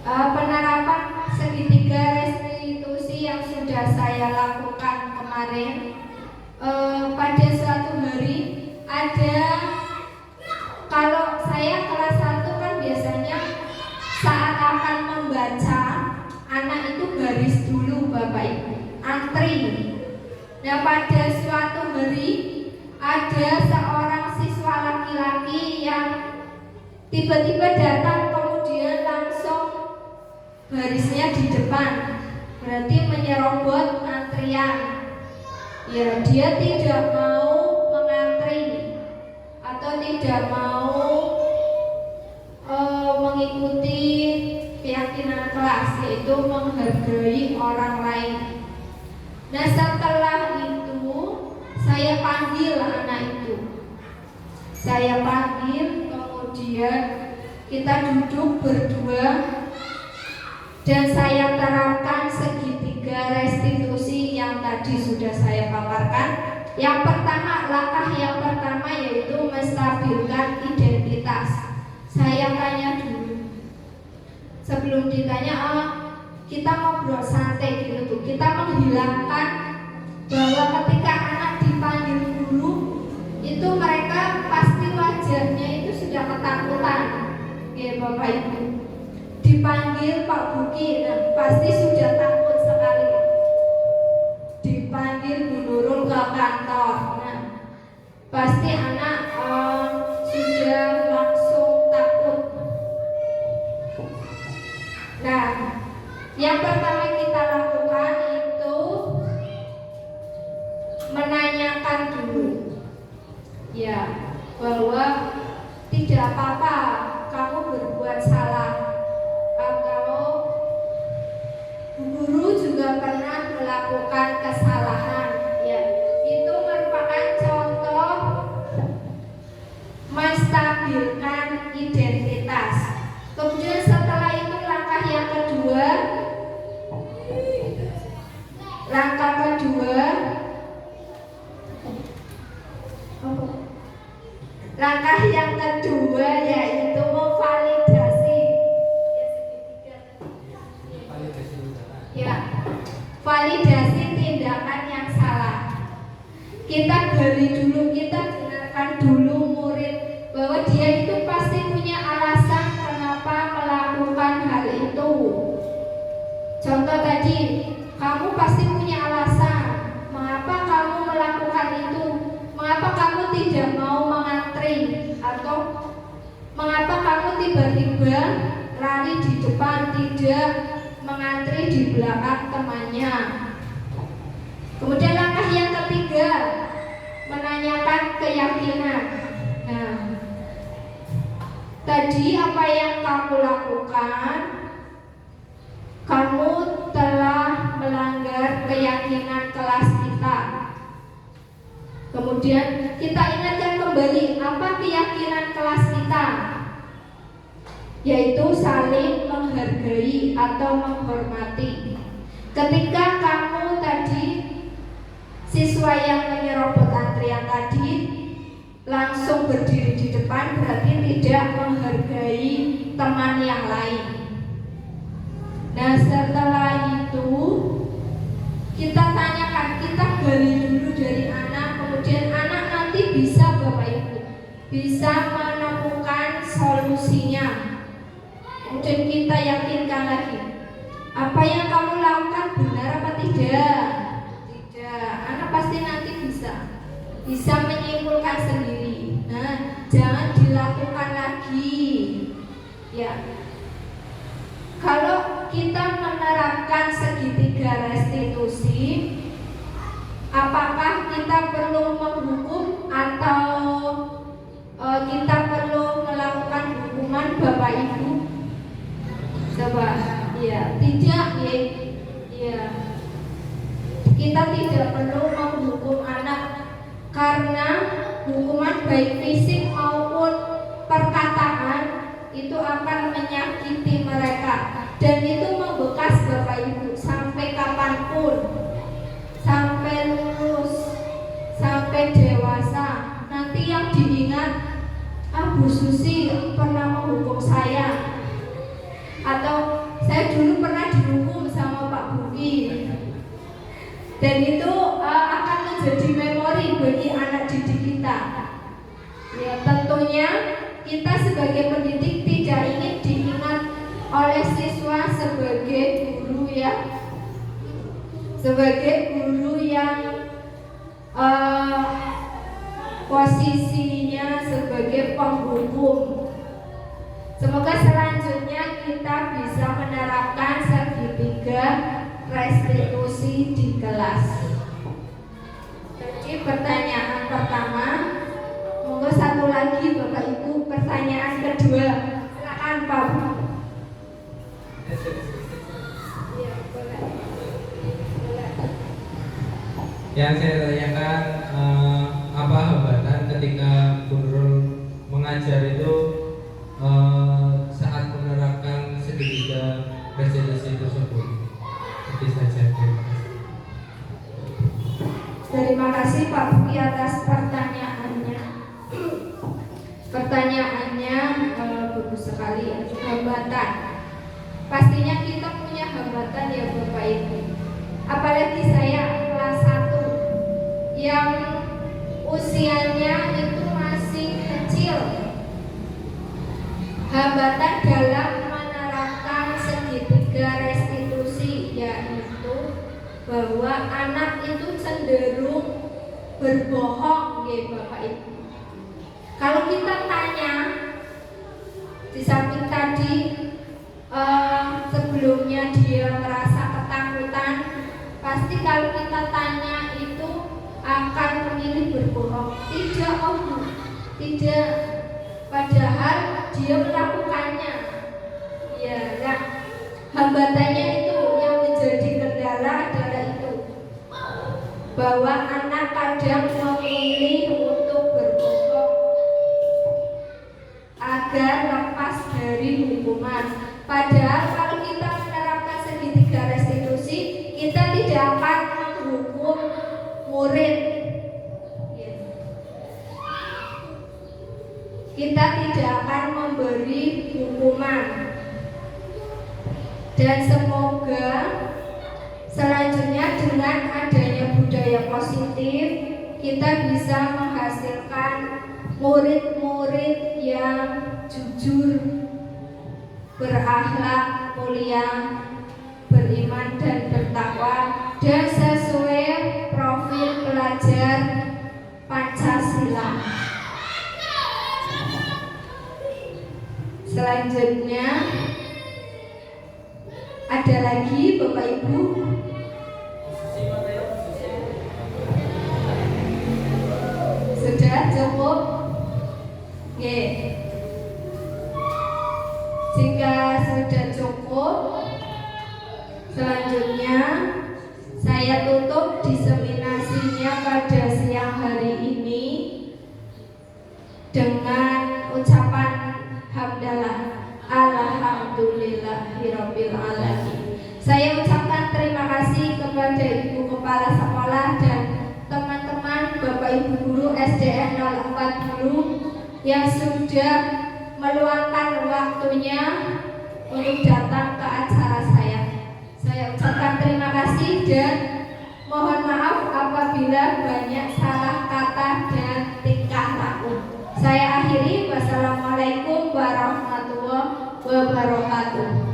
penerapan segitiga restitusi yang sudah saya lakukan kemarin. Pada suatu hari ada, kalau saya kelas 1 kan biasanya saat akan membaca anak itu baris dulu Bapak Ibu, antri. Nah pada suatu hari ada seorang siswa laki-laki yang tiba-tiba datang, kemudian langsung barisnya di depan, berarti menyerobot antrian. Ya, dia tidak mau mengantri atau tidak mau mengikuti keyakinan kelas, yaitu menghargai orang lain. Nah setelah itu saya panggil anak itu, saya panggil, kemudian kita duduk berdua dan saya terapkan segitiga restitusi yang tadi sudah saya paparkan. Yang pertama, langkah yang pertama yaitu menstabilkan identitas. Saya tanya dulu, sebelum ditanya, kita ngobrol santai gitu tuh. Kita menghilangkan bahwa ketika anak dipanggil guru itu mereka pasti wajahnya itu sudah ketakutan. Ya Bapak Ibu, dipanggil Pak Buki, nah, pasti sudah takut sekali. Dipanggil Bu Nurul ke kantor, nah, pasti anak sudah langsung takut. Nah, yang pertama kita lakukan itu menanyakan dulu, ya, bahwa tidak apa-apa kamu berbuat salah, atau guru juga pernah melakukan kesalahan, ya, itu merupakan contoh menstabilkan identitas. Kemudian setelah itu langkah kedua yaitu memvalidasi. Ya, validasi tindakan yang salah. Kita gali dulu, kita dengarkan dulu murid bahwa dia itu pasti punya alasan kenapa melakukan hal itu. Contoh tadi, kamu pasti punya alasan mengapa kamu melakukan itu, mengapa kamu tidak mau mengantri, atau mengapa kamu tiba-tiba lari di depan, tidak mengantri di belakang temannya. Kemudian langkah yang ketiga, menanyakan keyakinan. Nah, tadi apa yang kamu lakukan? Kamu telah melanggar keyakinan kelas kita. Kemudian kita ingatkan kembali, apa keyakinan kelas kita? Yaitu saling menghargai atau menghormati. Ketika kamu tadi, siswa yang menyerobot antrian tadi langsung berdiri di depan, berarti tidak menghargai teman yang lain. Nah setelah itu kita tanyakan, kita gali dulu dari anak, kemudian anak nanti bisa Bapak Ibu bisa menemukan solusinya. Kemudian kita yakinkan lagi, apa yang kamu lakukan benar apa tidak? Tidak, anak pasti nanti bisa menyimpulkan sendiri. Nah jangan dilakukan lagi, ya. Kalau kita menerapkan segitiga restitusi, apakah kita perlu menghukum atau kita perlu melakukan hukuman Bapak Ibu? Coba, ya, tidak, ya. Kita tidak perlu menghukum anak karena hukuman baik fisik maupun perkataan itu akan menyakiti mereka, dan itu membekas Bapak Ibu sampai kapanpun, sampai lulus, sampai dewasa. Nanti yang diingat, Bu Susi pernah menghukum saya, atau Tentunya kita sebagai pendidik tidak ingin diingat oleh siswa sebagai guru ya, sebagai guru yang posisinya sebagai penghukum. Semoga selanjutnya kita bisa menerapkan segitiga restitusi di kelas. Jadi pertanyaan pertama, monggo satu lagi Bapak Ibu, pertanyaan kedua. Silakan Pak. Iya, boleh.
Yang saya tanyakan, apa hambatan ketika Bu Nurul mengajar itu saat menerapkan segitiga restitusi tersebut? Itu saja.
Terima kasih Pak Buki atas pertanyaannya. Pertanyaannya bagus sekali. Hambatan. Pastinya kita punya hambatan ya Bapak Ibu. Apalagi saya kelas 1 yang usianya itu masih kecil. Hambatan dalam menerapkan segitiga restitusi yaitu bahwa anak itu cenderung berbohong ya Bapak Ibu. Kalau kita tanya, di samping tadi sebelumnya dia merasa ketakutan, pasti kalau kita tanya itu akan memilih berbohong. Tidak Om, tidak. Padahal dia melakukannya. Ya, nah, hambatannya itu yang menjadi kendala adalah itu, bahwa anak kadang memilih untuk berbohong agar lepas dari hukuman. Padahal kalau kita menerapkan segitiga restitusi, kita tidak akan menghukum murid. Kita tidak akan memberi hukuman. Dan semoga selanjutnya dengan adanya budaya positif, kita bisa menghasilkan murid-murid yang jujur, berakhlak mulia, beriman dan bertakwa, dan sesuai profil pelajar Pancasila. Selanjutnya ada lagi Bapak Ibu. Sudah cukup? Oke. Jika sudah cukup, selanjutnya saya tutup diseminasinya pada siang hari ini dengan ucapan hamdalah alhamdulillahirabbil alamin. Saya ucapkan terima kasih kepada Ibu Kepala Sekolah dan teman-teman Bapak Ibu Guru SDN 04 yang sudah meluangkan waktunya untuk datang ke acara saya. Saya ucapkan terima kasih dan mohon maaf apabila banyak salah kata dan tingkah laku. Saya akhiri. Wassalamualaikum warahmatullahi wabarakatuh.